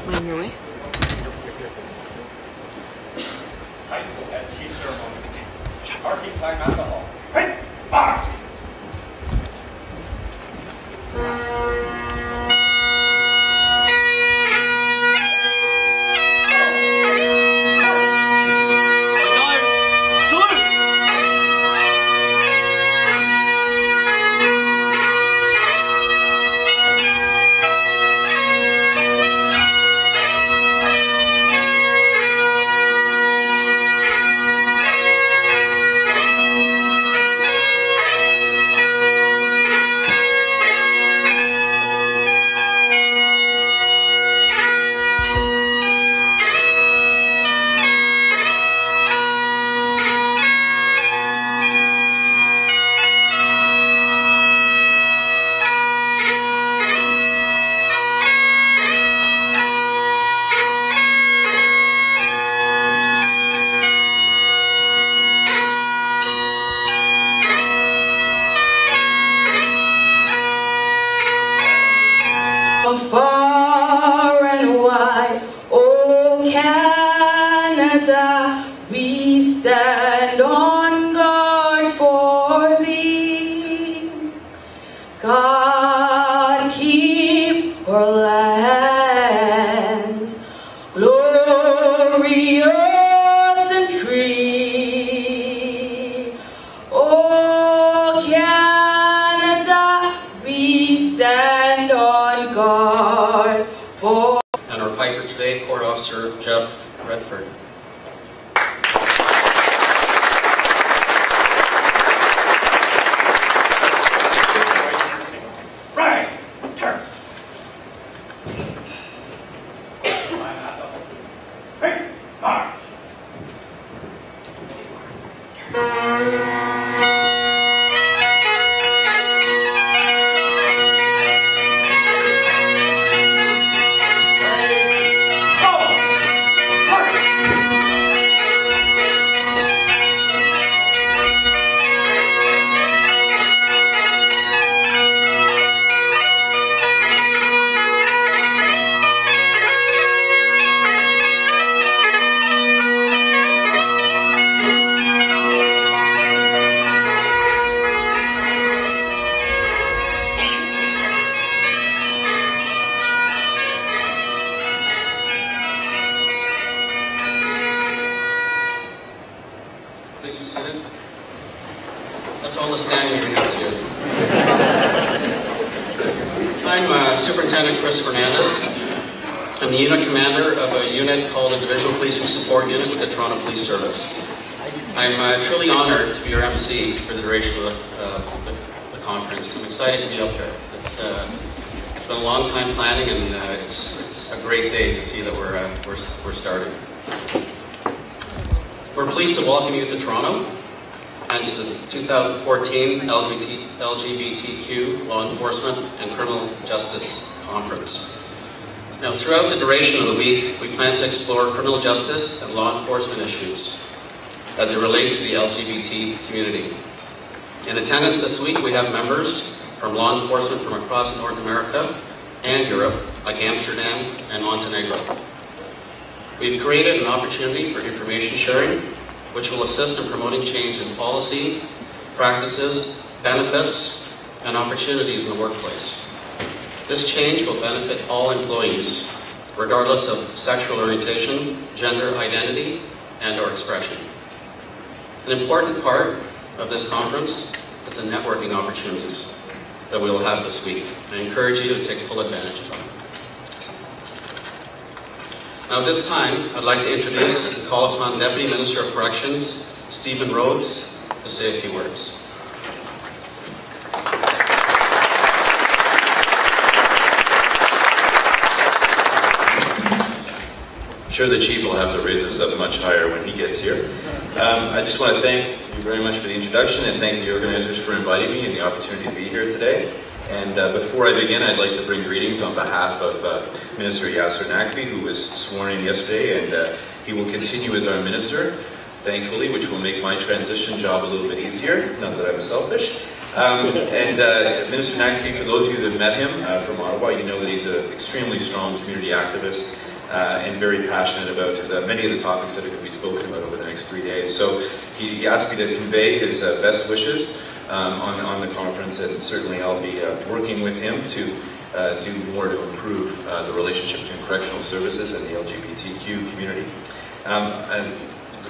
Mind your way. Parking time alcohol. Hey, fire! Far and wide, oh Canada, we stand on guard for thee. God keep our land glorious and free. Oh Canada, we stand on guard for. And our piper today, Court Officer Jeff Redford. Right, turn. Hey, fire! Please be seated. That's all the standing we have to do. I'm Superintendent Chris Fernandez. I'm the unit commander of a unit called the Divisional Policing Support Unit with the Toronto Police Service. I'm truly honored to be your MC for the duration of the conference. I'm excited to be up here. It's been a long time planning, and it's a great day to see that we're starting. We're pleased to welcome you to Toronto and to the 2014 LGBTQ Law Enforcement and Criminal Justice Conference. Now, throughout the duration of the week, we plan to explore criminal justice and law enforcement issues as they relate to the LGBT community. In attendance this week, we have members from law enforcement from across North America and Europe, like Amsterdam and Montenegro. We've created an opportunity for information sharing, which will assist in promoting change in policy, practices, benefits, and opportunities in the workplace. This change will benefit all employees, regardless of sexual orientation, gender identity, and/or expression. An important part of this conference is the networking opportunities that we will have this week. I encourage you to take full advantage of them. Now at this time, I'd like to introduce and call upon Deputy Minister of Corrections, Stephen Rhodes, to say a few words. I'm sure the Chief will have to raise this up much higher when he gets here. I just want to thank you very much for the introduction and thank the organizers for inviting me and the opportunity to be here today. And before I begin, I'd like to bring greetings on behalf of Minister Yasser Naqvi, who was sworn in yesterday, and he will continue as our minister, thankfully, which will make my transition job a little bit easier, not that I'm selfish. Minister Naqvi, for those of you that have met him from Ottawa, you know that he's an extremely strong community activist, and very passionate about many of the topics that are going to be spoken about over the next 3 days. So he asked me to convey his best wishes on the conference, and certainly I'll be working with him to do more to improve the relationship between correctional services and the LGBTQ community. And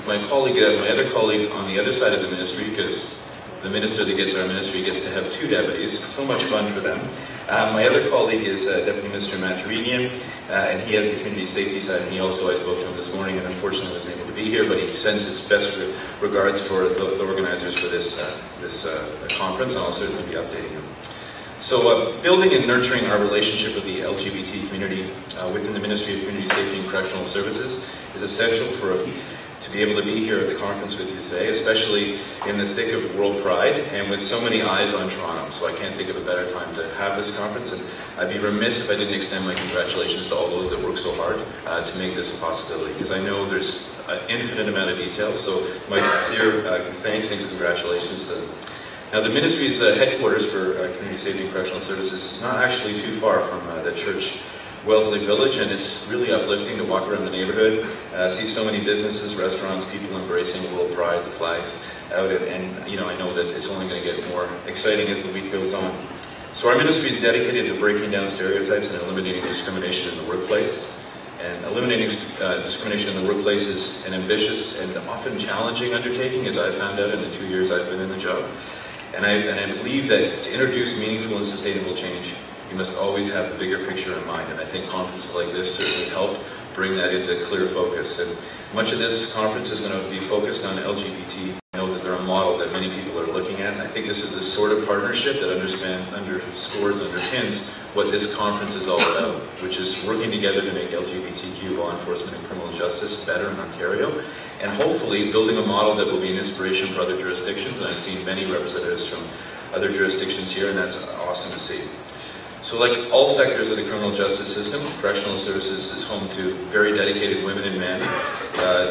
my other colleague on the other side of the ministry, because the minister that gets our ministry gets to have 2 deputies, so much fun for them. My other colleague is Deputy Minister Mukherjee, and he has the community safety side, and I spoke to him this morning, and unfortunately wasn't able to be here, but he sends his best regards for the organizers for this conference, and I'll certainly be updating him. So building and nurturing our relationship with the LGBT community within the Ministry of Community Safety and Correctional Services is essential to be able to be here at the conference with you today, especially in the thick of World Pride and with so many eyes on Toronto. So I can't think of a better time to have this conference, and I'd be remiss if I didn't extend my congratulations to all those that work so hard to make this a possibility, because I know there's an infinite amount of details, so my sincere thanks and congratulations to them. Now, the ministry's headquarters for Community Safety and Correctional Services is not actually too far from the church Wellesley Village, and it's really uplifting to walk around the neighborhood, see so many businesses, restaurants, people embracing World Pride, the flags out, and I know that it's only going to get more exciting as the week goes on. So our ministry is dedicated to breaking down stereotypes and eliminating discrimination in the workplace. And eliminating discrimination in the workplace is an ambitious and often challenging undertaking, as I found out in the 2 years I've been in the job. And I believe that to introduce meaningful and sustainable change, you must always have the bigger picture in mind, and I think conferences like this certainly help bring that into clear focus. And much of this conference is going to be focused on LGBT. I know that they're a model that many people are looking at, and I think this is the sort of partnership that underpins what this conference is all about, which is working together to make LGBTQ law enforcement and criminal justice better in Ontario, and hopefully building a model that will be an inspiration for other jurisdictions. And I've seen many representatives from other jurisdictions here, and that's awesome to see. So like all sectors of the criminal justice system, correctional services is home to very dedicated women and men,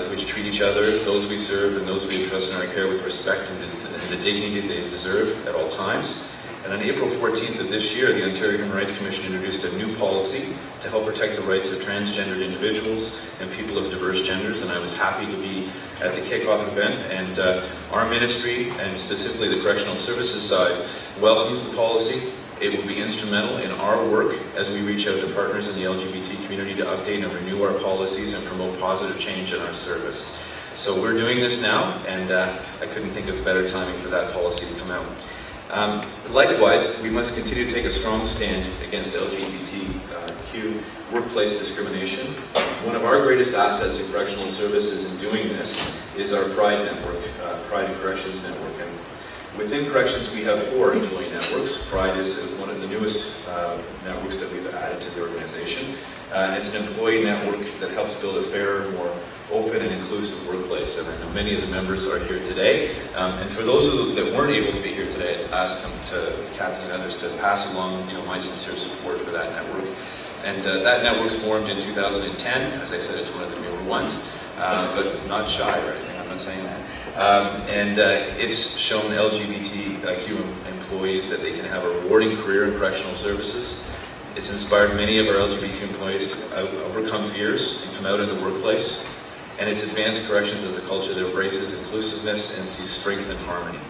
which treat each other, those we serve, and those we entrust in our care with respect and the dignity they deserve at all times. And on April 14th of this year, the Ontario Human Rights Commission introduced a new policy to help protect the rights of transgendered individuals and people of diverse genders, and I was happy to be at the kickoff event. And our ministry, and specifically the correctional services side, welcomes the policy. It will be instrumental in our work as we reach out to partners in the LGBT community to update and renew our policies and promote positive change in our service. So we're doing this now, and I couldn't think of better timing for that policy to come out. Likewise, we must continue to take a strong stand against LGBTQ workplace discrimination. One of our greatest assets in correctional services in doing this is our Pride Network, Pride and Corrections Network. And within corrections, we have 4 employee networks. Pride is one of the newest networks that we've added to the organization. And it's an employee network that helps build a fairer, more open and inclusive workplace. And I know many of the members are here today. And for those of you that weren't able to be here today, I'd ask them Kathy and others to pass along my sincere support for that network. And that network's formed in 2010. As I said, it's one of the newer ones, but not shy or anything. I'm not saying that. It's shown LGBTQ employees that they can have a rewarding career in correctional services. It's inspired many of our LGBT employees to overcome fears and come out in the workplace. And it's advanced corrections as a culture that embraces inclusiveness and sees strength and harmony.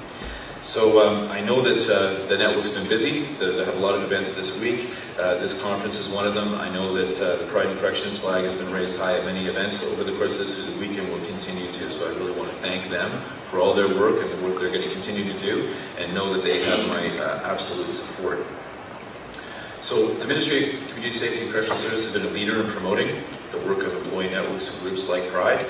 So I know that the network's been busy. They have a lot of events this week. This conference is one of them. I know that the Pride and Corrections flag has been raised high at many events over the course of this week and will continue to. So I really want to thank them for all their work and the work they're going to continue to do, and know that they have my absolute support. So the Ministry of Community Safety and Correctional Services has been a leader in promoting the work of employee networks and groups like Pride.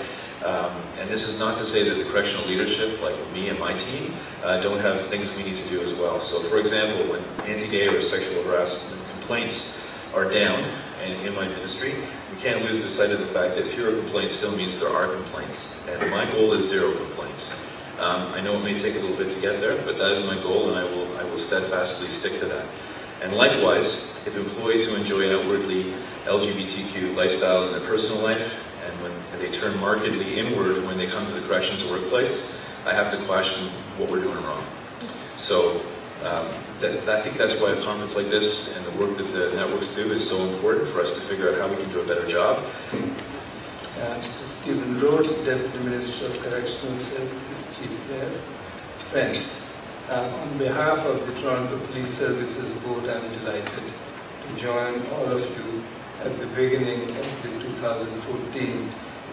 And this is not to say that the correctional leadership, like me and my team, don't have things we need to do as well. So for example, when anti-gay or sexual harassment complaints are down in my ministry, we can't lose the sight of the fact that fewer complaints still means there are complaints. And my goal is 0 complaints. I know it may take a little bit to get there, but that is my goal, and I will steadfastly stick to that. And likewise, if employees who enjoy an outwardly LGBTQ lifestyle in their personal life, and when they turn markedly inward when they come to the corrections workplace, I have to question what we're doing wrong. So I think that's why a conference like this and the work that the networks do is so important for us to figure out how we can do a better job. Mr. Stephen Rhodes, Deputy Minister of Correctional Services, Chief Blair, friends, on behalf of the Toronto Police Services Board, I'm delighted to join all of you at the beginning of the 2014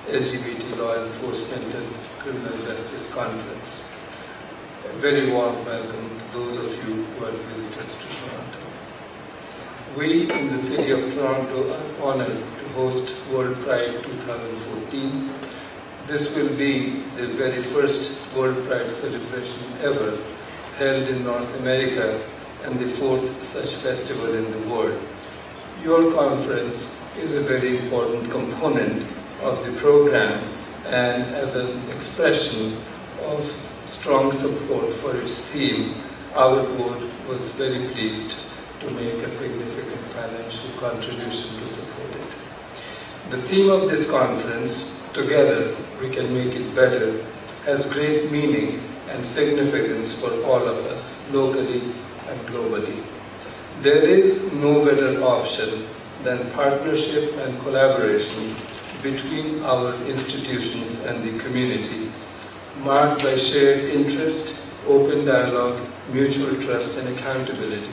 LGBT Law Enforcement and Criminal Justice Conference. A very warm welcome to those of you who are visitors to Toronto. We in the City of Toronto are honored to host World Pride 2014. This will be the very first World Pride celebration ever held in North America and the fourth such festival in the world. Your conference is a very important component of the program, and as an expression of strong support for its theme, our board was very pleased to make a significant financial contribution to support it. The theme of this conference, Together We Can Make It Better, has great meaning and significance for all of us, locally and globally. There is no better option than partnership and collaboration between our institutions and the community, marked by shared interest, open dialogue, mutual trust and accountability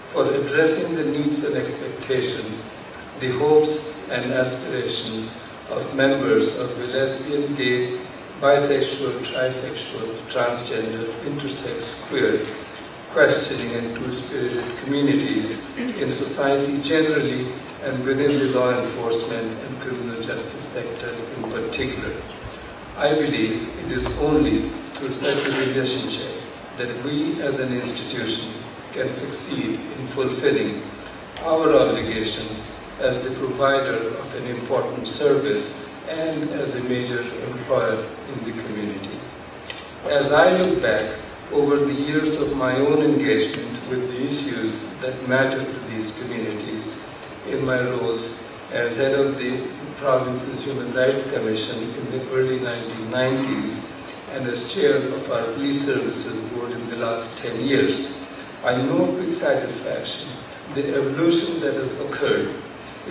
for addressing the needs and expectations, the hopes and aspirations of members of the lesbian, gay, bisexual, trisexual, transgender, intersex, queer, questioning and two-spirited communities in society generally and within the law enforcement and criminal justice sector in particular. I believe it is only through such a relationship that we as an institution can succeed in fulfilling our obligations as the provider of an important service and as a major employer in the community. As I look back over the years of my own engagement with the issues that matter to these communities in my roles as head of the province's Human Rights Commission in the early 1990s and as chair of our Police Services Board in the last 10 years, I note with satisfaction the evolution that has occurred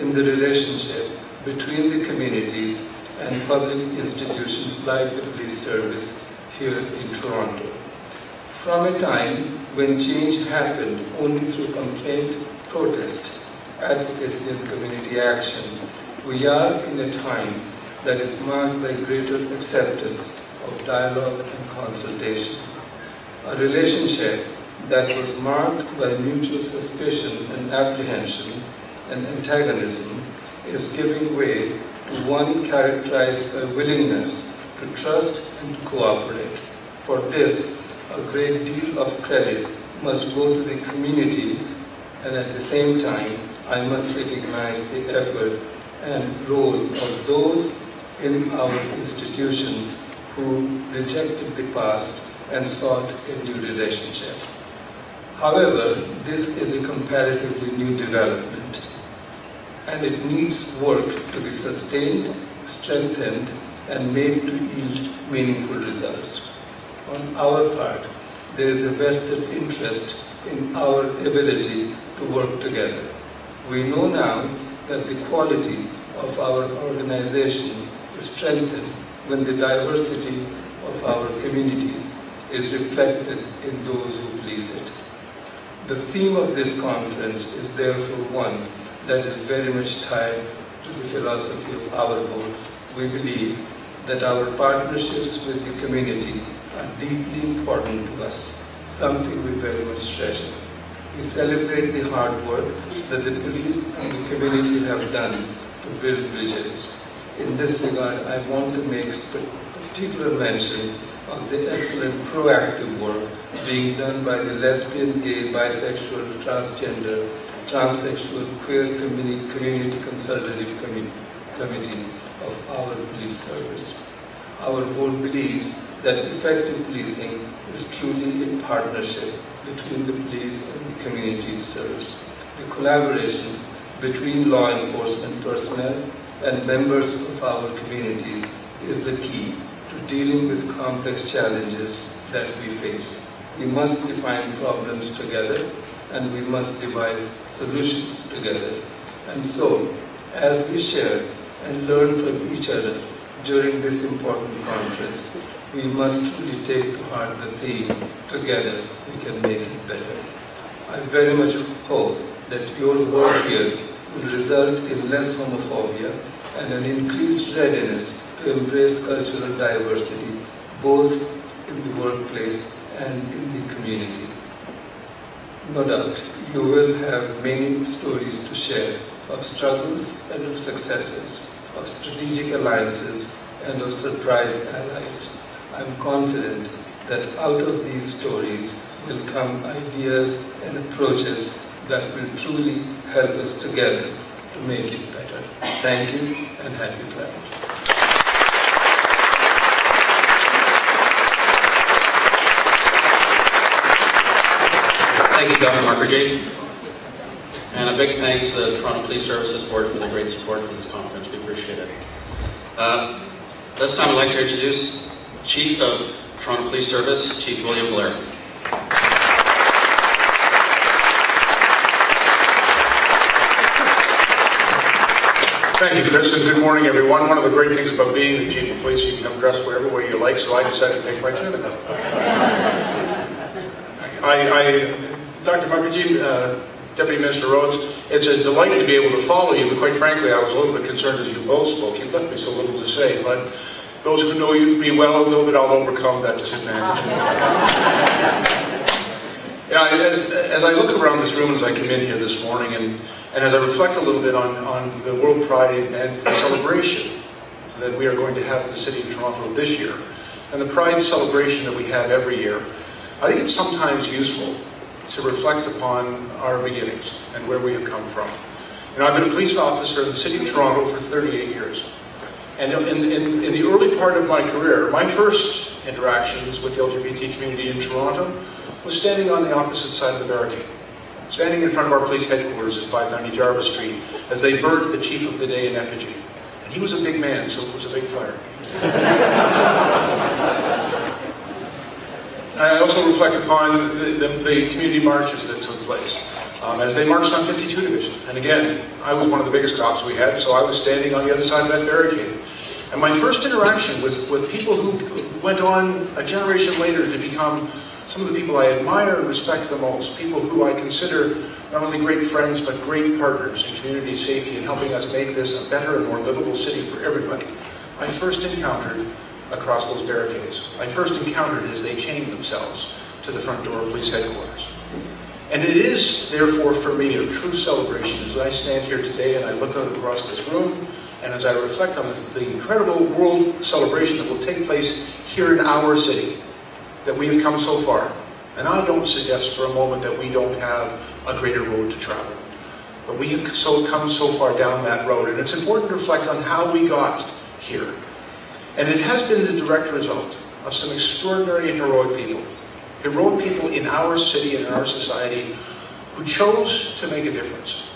in the relationship between the communities and public institutions like the police service here in Toronto. From a time when change happened only through complaint, protest, advocacy and community action, we are in a time that is marked by greater acceptance of dialogue and consultation. A relationship that was marked by mutual suspicion and apprehension and antagonism is giving way to one characterized by willingness to trust and to cooperate. For this, a great deal of credit must go to the communities, and at the same time, I must recognize the effort and role of those in our institutions who rejected the past and sought a new relationship. However, this is a comparatively new development, and it needs work to be sustained, strengthened, and made to yield meaningful results. On our part, there is a vested interest in our ability to work together. We know now that the quality of our organization is strengthened when the diversity of our communities is reflected in those who police it. The theme of this conference is therefore one that is very much tied to the philosophy of our board. We believe that our partnerships with the community are deeply important to us, something we very much treasure. We celebrate the hard work that the police and the community have done to build bridges. In this regard, I want to make particular mention of the excellent proactive work being done by the lesbian, gay, bisexual, transgender, transsexual, queer community consultative committee of our police service. Our board believes that effective policing is truly a partnership between the police and the community it serves. The collaboration between law enforcement personnel and members of our communities is the key to dealing with complex challenges that we face. We must define problems together, and we must devise solutions together. And so, as we share and learn from each other during this important conference, we must truly take to heart the theme, together we can make it better. I very much hope that your work here will result in less homophobia and an increased readiness to embrace cultural diversity, both in the workplace and in the community. No doubt, you will have many stories to share of struggles and of successes, of strategic alliances and of surprise allies. I'm confident that out of these stories will come ideas and approaches that will truly help us together to make it better. Thank you and happy Pride. Thank you, Dr. Mukherjee. And a big thanks to the Toronto Police Services Board for the great support for this conference. We appreciate it. This time I'd like to introduce Chief of Toronto Police Service, Chief William Blair. Thank you, Chris, and good morning, everyone. One of the great things about being the Chief of Police, you can come dressed whatever way you like, so I decided to take my tunic off. Dr. Mukherjee, Deputy Minister Rhodes, it's a delight to be able to follow you, but quite frankly, I was a little bit concerned as you both spoke. You left me so little to say, but those who know you me well know that I'll overcome that disadvantage. As I look around this room as I come in here this morning, and as I reflect a little bit on the World Pride and the celebration that we are going to have in the City of Toronto this year, and the Pride celebration that we have every year, I think it's sometimes useful to reflect upon our beginnings and where we have come from. I've been a police officer in the City of Toronto for 38 years. And in the early part of my career, my first interactions with the LGBT community in Toronto was standing on the opposite side of the barricade, standing in front of our police headquarters at 590 Jarvis Street as they burned the chief of the day in effigy. And he was a big man, so it was a big fire. I also reflect upon the community marches that took place as they marched on 52 Division. And again, I was one of the biggest cops we had, so I was standing on the other side of that barricade. And my first interaction with people who went on a generation later to become some of the people I admire and respect the most, people who I consider not only great friends, but great partners in community safety and helping us make this a better and more livable city for everybody, I first encountered across those barricades. I first encountered as they chained themselves to the front door of police headquarters. And it is, therefore, for me, a true celebration as I stand here today and I look out across this room, and as I reflect on the incredible world celebration that will take place here in our city, that we have come so far. And I don't suggest for a moment that we don't have a greater road to travel. But we have come so far down that road, and it's important to reflect on how we got here. And it has been the direct result of some extraordinary and heroic people in our city and in our society who chose to make a difference,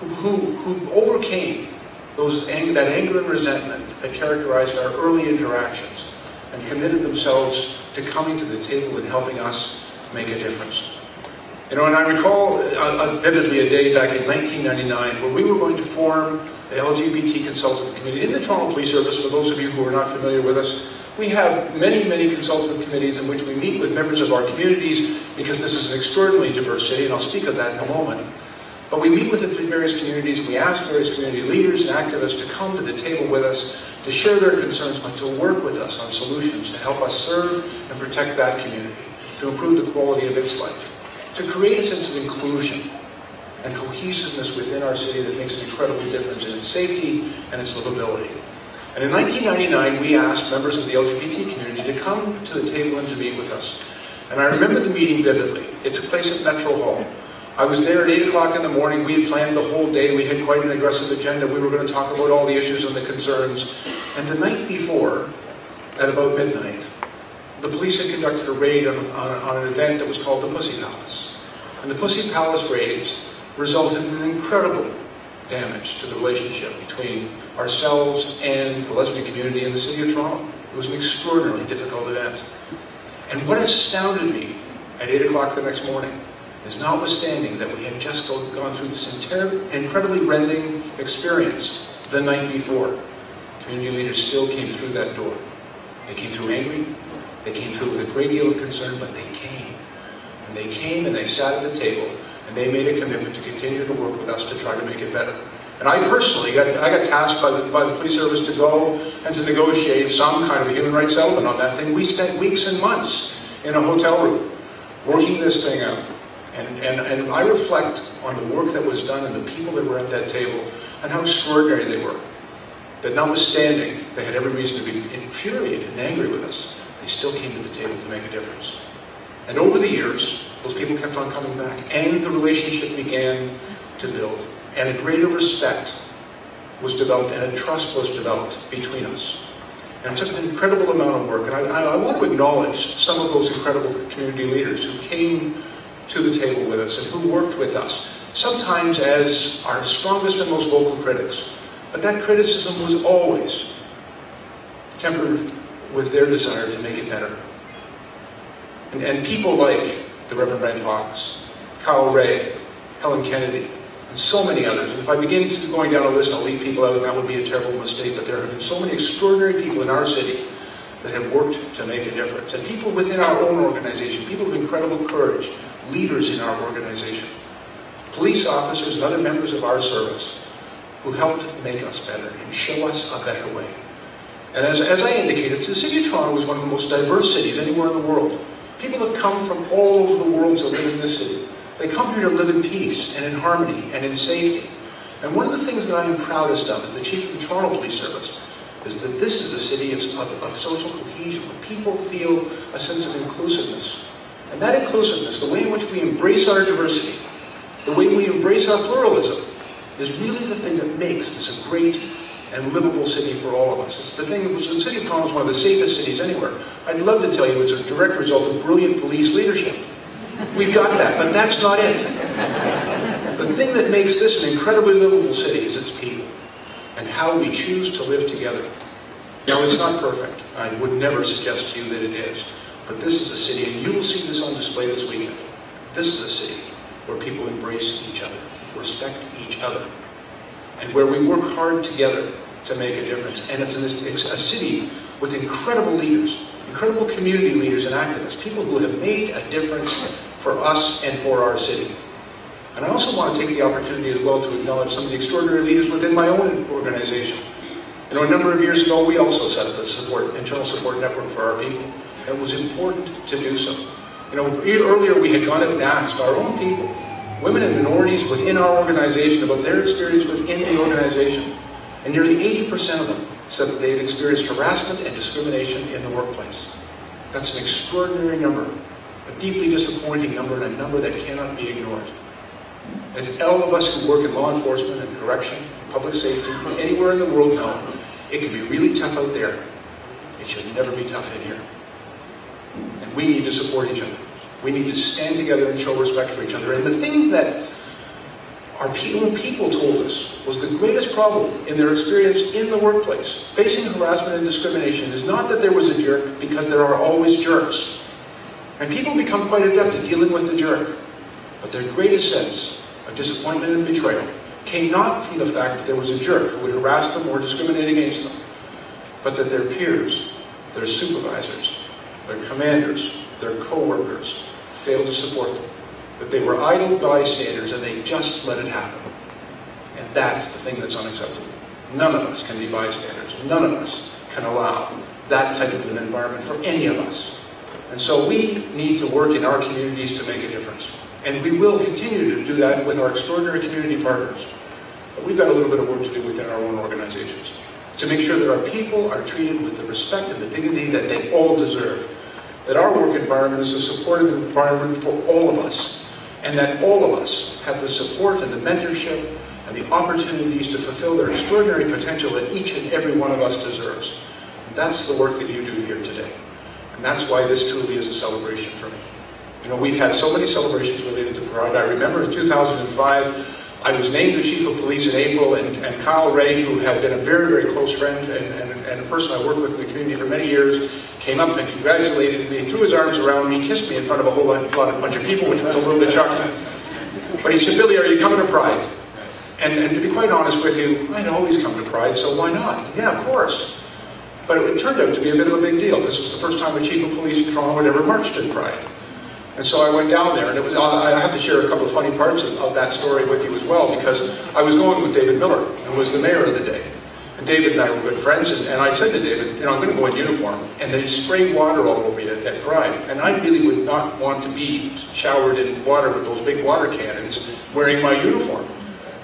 who overcame that anger and resentment that characterized our early interactions and committed themselves to coming to the table and helping us make a difference. And I recall vividly a day back in 1999 where we were going to form the LGBT consultative committee in the Toronto Police Service. For those of you who are not familiar with us, we have many, many consultative committees in which we meet with members of our communities because this is an extraordinarily diverse city, and I'll speak of that in a moment. But we meet with the various communities, we ask various community leaders and activists to come to the table with us, to share their concerns, but to work with us on solutions to help us serve and protect that community, to improve the quality of its life, to create a sense of inclusion and cohesiveness within our city that makes an incredible difference in its safety and its livability. And in 1999, we asked members of the LGBT community to come to the table and to meet with us. And I remember the meeting vividly. It took place at Metro Hall. I was there at 8 o'clock in the morning. We had planned the whole day. We had quite an aggressive agenda. We were going to talk about all the issues and the concerns. And the night before, at about midnight, the police had conducted a raid on an event that was called the Pussy Palace. And the Pussy Palace raids resulted in incredible damage to the relationship between ourselves and the lesbian community in the city of Toronto. It was an extraordinarily difficult event. And what astounded me at 8 o'clock the next morning is notwithstanding that we had just gone through this incredibly rending experience the night before. Community leaders still came through that door. They came through angry, they came through with a great deal of concern, but they came. And they came and they sat at the table and they made a commitment to continue to work with us to try to make it better. And I personally got tasked by the police service to go and to negotiate some kind of a human rights settlement on that thing. We spent weeks and months in a hotel room working this thing out. And I reflect on the work that was done and the people that were at that table and how extraordinary they were. That notwithstanding, they had every reason to be infuriated and angry with us. They still came to the table to make a difference. And over the years, those people kept on coming back, and the relationship began to build, and a greater respect was developed, and a trust was developed between us. And it took an incredible amount of work, and I want to acknowledge some of those incredible community leaders who came to the table with us and who worked with us, sometimes as our strongest and most vocal critics. But that criticism was always tempered with their desire to make it better. And people like the Reverend Brent Hawks, Kyle Ray, Helen Kennedy, and so many others. And if I begin going down a list, I'll leave people out, and that would be a terrible mistake. But there have been so many extraordinary people in our city that have worked to make a difference. And people within our own organization, people of incredible courage, leaders in our organization, police officers and other members of our service who helped make us better and show us a better way. And as I indicated, the city of Toronto is one of the most diverse cities anywhere in the world. People have come from all over the world to live in this city. They come here to live in peace and in harmony and in safety. And one of the things that I am proudest of as the Chief of the Toronto Police Service is that this is a city of social cohesion, where people feel a sense of inclusiveness. And that inclusiveness, the way in which we embrace our diversity, the way we embrace our pluralism, is really the thing that makes this a great and livable city for all of us. It's the thing. The city of Toronto is one of the safest cities anywhere. I'd love to tell you it's a direct result of brilliant police leadership. We've got that, but that's not it. The thing that makes this an incredibly livable city is its people and how we choose to live together. Now, it's not perfect. I would never suggest to you that it is. But this is a city, and you will see this on display this weekend. This is a city where people embrace each other, respect each other, and where we work hard together to make a difference. And it's a city with incredible leaders, incredible community leaders and activists, people who have made a difference for us and for our city. And I also want to take the opportunity as well to acknowledge some of the extraordinary leaders within my own organization. You know, a number of years ago, we also set up a internal support network for our people. And it was important to do so. You know, earlier we had gone out and asked our own people, women and minorities within our organization, about their experience within the organization. And nearly 80% of them said that they had experienced harassment and discrimination in the workplace. That's an extraordinary number, a deeply disappointing number, and a number that cannot be ignored. As all of us who work in law enforcement and correction, public safety, anywhere in the world know, it can be really tough out there. It should never be tough in here. And we need to support each other. We need to stand together and show respect for each other. And the thing that our people told us was the greatest problem in their experience in the workplace, facing harassment and discrimination, is not that there was a jerk, because there are always jerks. And people become quite adept at dealing with the jerk. But their greatest sense of disappointment and betrayal came not from the fact that there was a jerk who would harass them or discriminate against them, but that their peers, their supervisors, their commanders, their co-workers failed to support them. That they were idle bystanders and they just let it happen. And that's the thing that's unacceptable. None of us can be bystanders. None of us can allow that type of an environment for any of us. And so we need to work in our communities to make a difference. And we will continue to do that with our extraordinary community partners. But we've got a little bit of work to do within our own organizations to make sure that our people are treated with the respect and the dignity that they all deserve. That our work environment is a supportive environment for all of us. And that all of us have the support and the mentorship and the opportunities to fulfill their extraordinary potential that each and every one of us deserves. And that's the work that you do here today. And that's why this truly is a celebration for me. You know, we've had so many celebrations related to Pride. I remember in 2005, I was named the chief of police in April, and Kyle Ray, who had been a very, very close friend and a person I worked with in the community for many years, came up and congratulated me, threw his arms around me, kissed me in front of a whole bunch of people, which was a little bit shocking. But he said, "Billy, are you coming to Pride?" And to be quite honest with you, I'd always come to Pride, so why not? Yeah, of course. But it turned out to be a bit of a big deal. This was the first time a chief of police in Toronto had ever marched in Pride. And so I went down there, and I have to share a couple of funny parts of that story with you as well, because I was going with David Miller, who was the mayor of the day. And David and I were good friends, and I said to David, I'm going to go in uniform. And they sprayed water all over me at Pride. And I really would not want to be showered in water with those big water cannons wearing my uniform.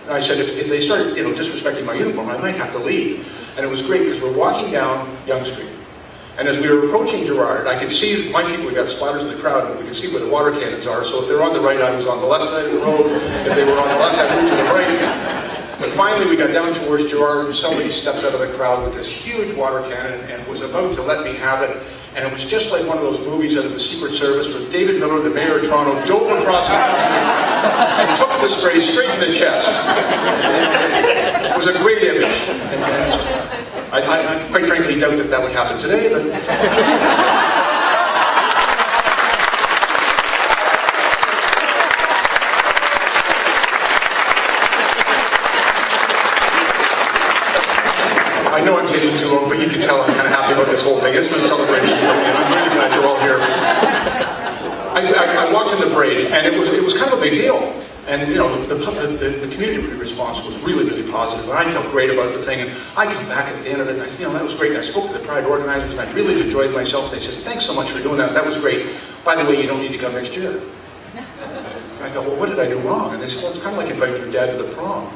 And I said, if they start disrespecting my uniform, I might have to leave. And it was great, because we're walking down Yonge Street. And as we were approaching Gerrard, I could see my people, we got spotters in the crowd, and we could see where the water cannons are. So if they're on the right, I was on the left side of the road. If they were on the left, I moved to the right. But finally, we got down towards Gerrard, and somebody stepped out of the crowd with this huge water cannon and was about to let me have it. And it was just like one of those movies out of the Secret Service where David Miller, the mayor of Toronto, dove across the and took the spray straight in the chest. It was a great image. I quite frankly doubt that would happen today, but... I know I'm taking too long, but you can tell I'm kind of happy about this whole thing. This is a celebration for me, and I'm really glad you're all here. I walked in the parade, and it was kind of a big deal. And the community response was really, really positive, and I felt great about the thing. And I come back at the end of it, and that was great. And I spoke to the Pride organizers, and I really enjoyed myself. And they said, "Thanks so much for doing that. That was great. By the way, you don't need to come next year." And I thought, well, what did I do wrong? And they said, well, it's kind of like inviting your dad to the prom.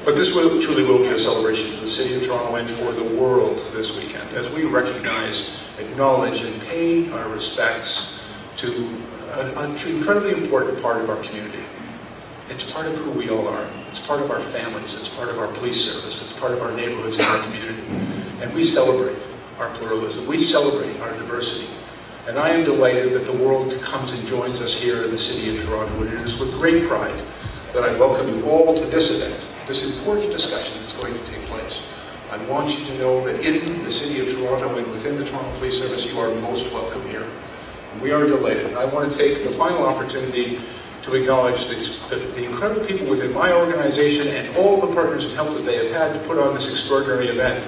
But this truly will be a celebration for the City of Toronto and for the world this weekend, as we recognize, acknowledge, and pay our respects to an incredibly important part of our community. It's part of who we all are. It's part of our families. It's part of our police service. It's part of our neighborhoods and our community. And we celebrate our pluralism. We celebrate our diversity. And I am delighted that the world comes and joins us here in the City of Toronto. And it is with great pride that I welcome you all to this event, this important discussion that's going to take place. I want you to know that in the City of Toronto and within the Toronto Police Service, you are most welcome here. And we are delighted. I want to take the final opportunity to acknowledge the incredible people within my organization and all the partners and help that they have had to put on this extraordinary event.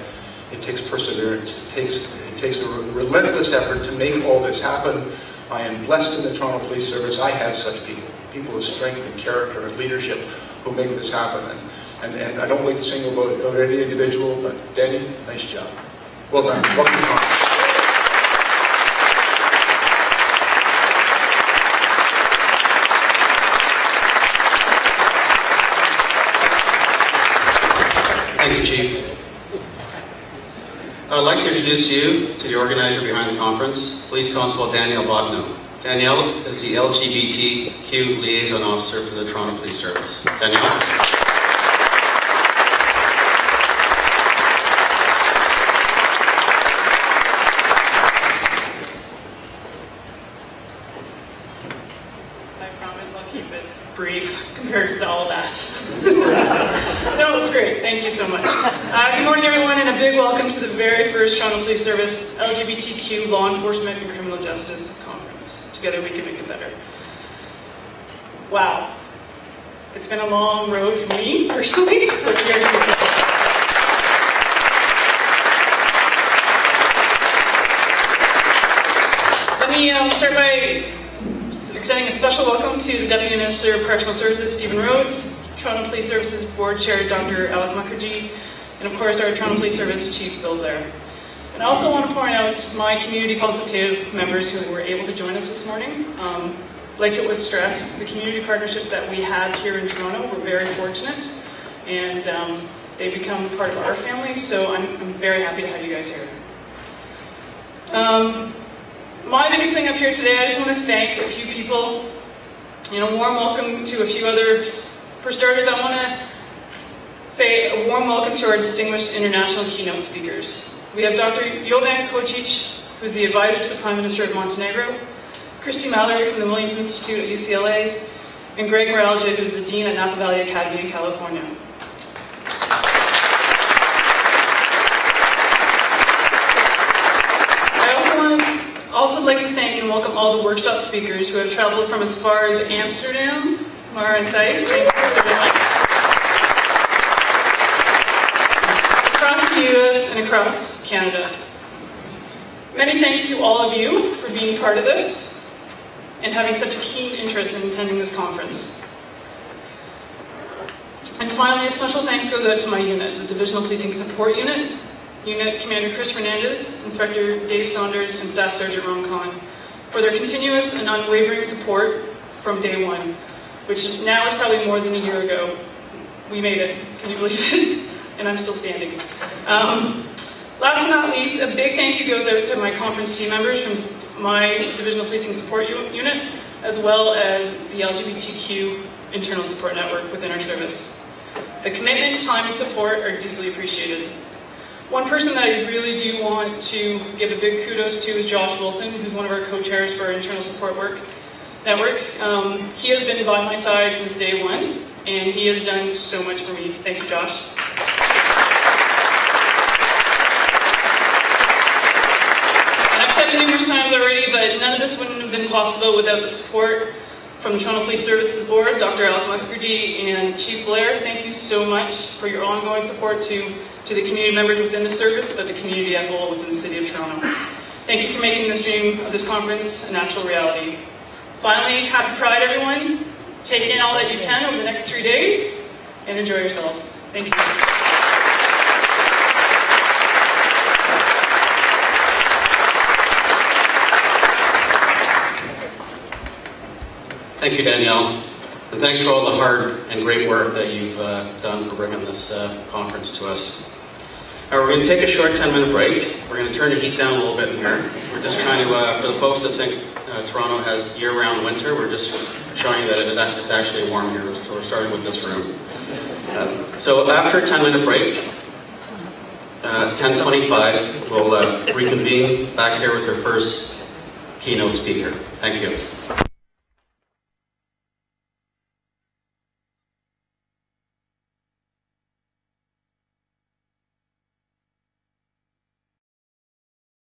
It takes perseverance. It takes a relentless effort to make all this happen. I am blessed in the Toronto Police Service. I have such people of strength and character and leadership who make this happen. And I don't like to single about any individual, but Danny, nice job. Well done. Welcome to Toronto. Thank you, Chief. I'd like to introduce you to the organizer behind the conference, Police Constable Danielle Bodno. Danielle is the LGBTQ Liaison Officer for the Toronto Police Service. Danielle? Brief compared to all that. No, it's great. Thank you so much. Good morning, everyone, and a big welcome to the very first Toronto Police Service LGBTQ Law Enforcement and Criminal Justice Conference. Together we can make it better. Wow. It's been a long road for me, personally, but we are here. Let me start by extending a special welcome to the Deputy Minister of Correctional Services, Stephen Rhodes, Toronto Police Services Board Chair, Dr. Alok Mukherjee, and of course our Toronto Police Service Chief, Blair. And I also want to point out my community consultative members who were able to join us this morning. Like it was stressed, the community partnerships that we have here in Toronto were very fortunate, and they become part of our family, so I'm very happy to have you guys here. My biggest thing up here today, I just want to thank a few people, and a warm welcome to a few others. For starters, I want to say a warm welcome to our distinguished international keynote speakers. We have Dr. Jovan Kocic, who's the advisor to the Prime Minister of Montenegro, Christy Mallory from the Williams Institute at UCLA, and Greg Moralgia, who's the Dean at Napa Valley Academy in California. I also would like to thank and welcome all the workshop speakers who have traveled from as far as Amsterdam, Mara and Thijs, thank you so much. Across the US and across Canada. Many thanks to all of you for being part of this and having such a keen interest in attending this conference. And finally, a special thanks goes out to my unit, the Divisional Policing Support Unit, Unit Commander Chris Fernandez, Inspector Dave Saunders, and Staff Sergeant Ron Kahn, for their continuous and unwavering support from day one, which now is probably more than a year ago. We made it, can you believe it? And I'm still standing. Last but not least, a big thank you goes out to my conference team members from my Divisional Policing Support Unit, as well as the LGBTQ internal support network within our service. The commitment, time, and support are deeply appreciated. One person that I really do want to give a big kudos to is Josh Wilson, who's one of our co-chairs for our internal support network. He has been by my side since day one, and he has done so much for me. Thank you, Josh. And I've said it numerous times already, but none of this wouldn't have been possible without the support from the Toronto Police Services Board, Dr. Alok Mukherjee, and Chief Blair. Thank you so much for your ongoing support to the community members within the service, but the community at whole within the City of Toronto. Thank you for making this dream of this conference a natural reality. Finally, happy Pride, everyone. Take in all that you can over the next 3 days, and enjoy yourselves. Thank you. Thank you, Danielle. And thanks for all the hard and great work that you've done for bringing this conference to us. We're going to take a short 10-minute break. We're going to turn the heat down a little bit in here. We're just trying to, for the folks that think Toronto has year-round winter, we're just showing you that it's actually warm here, so we're starting with this room. So after a 10-minute break, 10:25, we'll reconvene back here with our first keynote speaker. Thank you.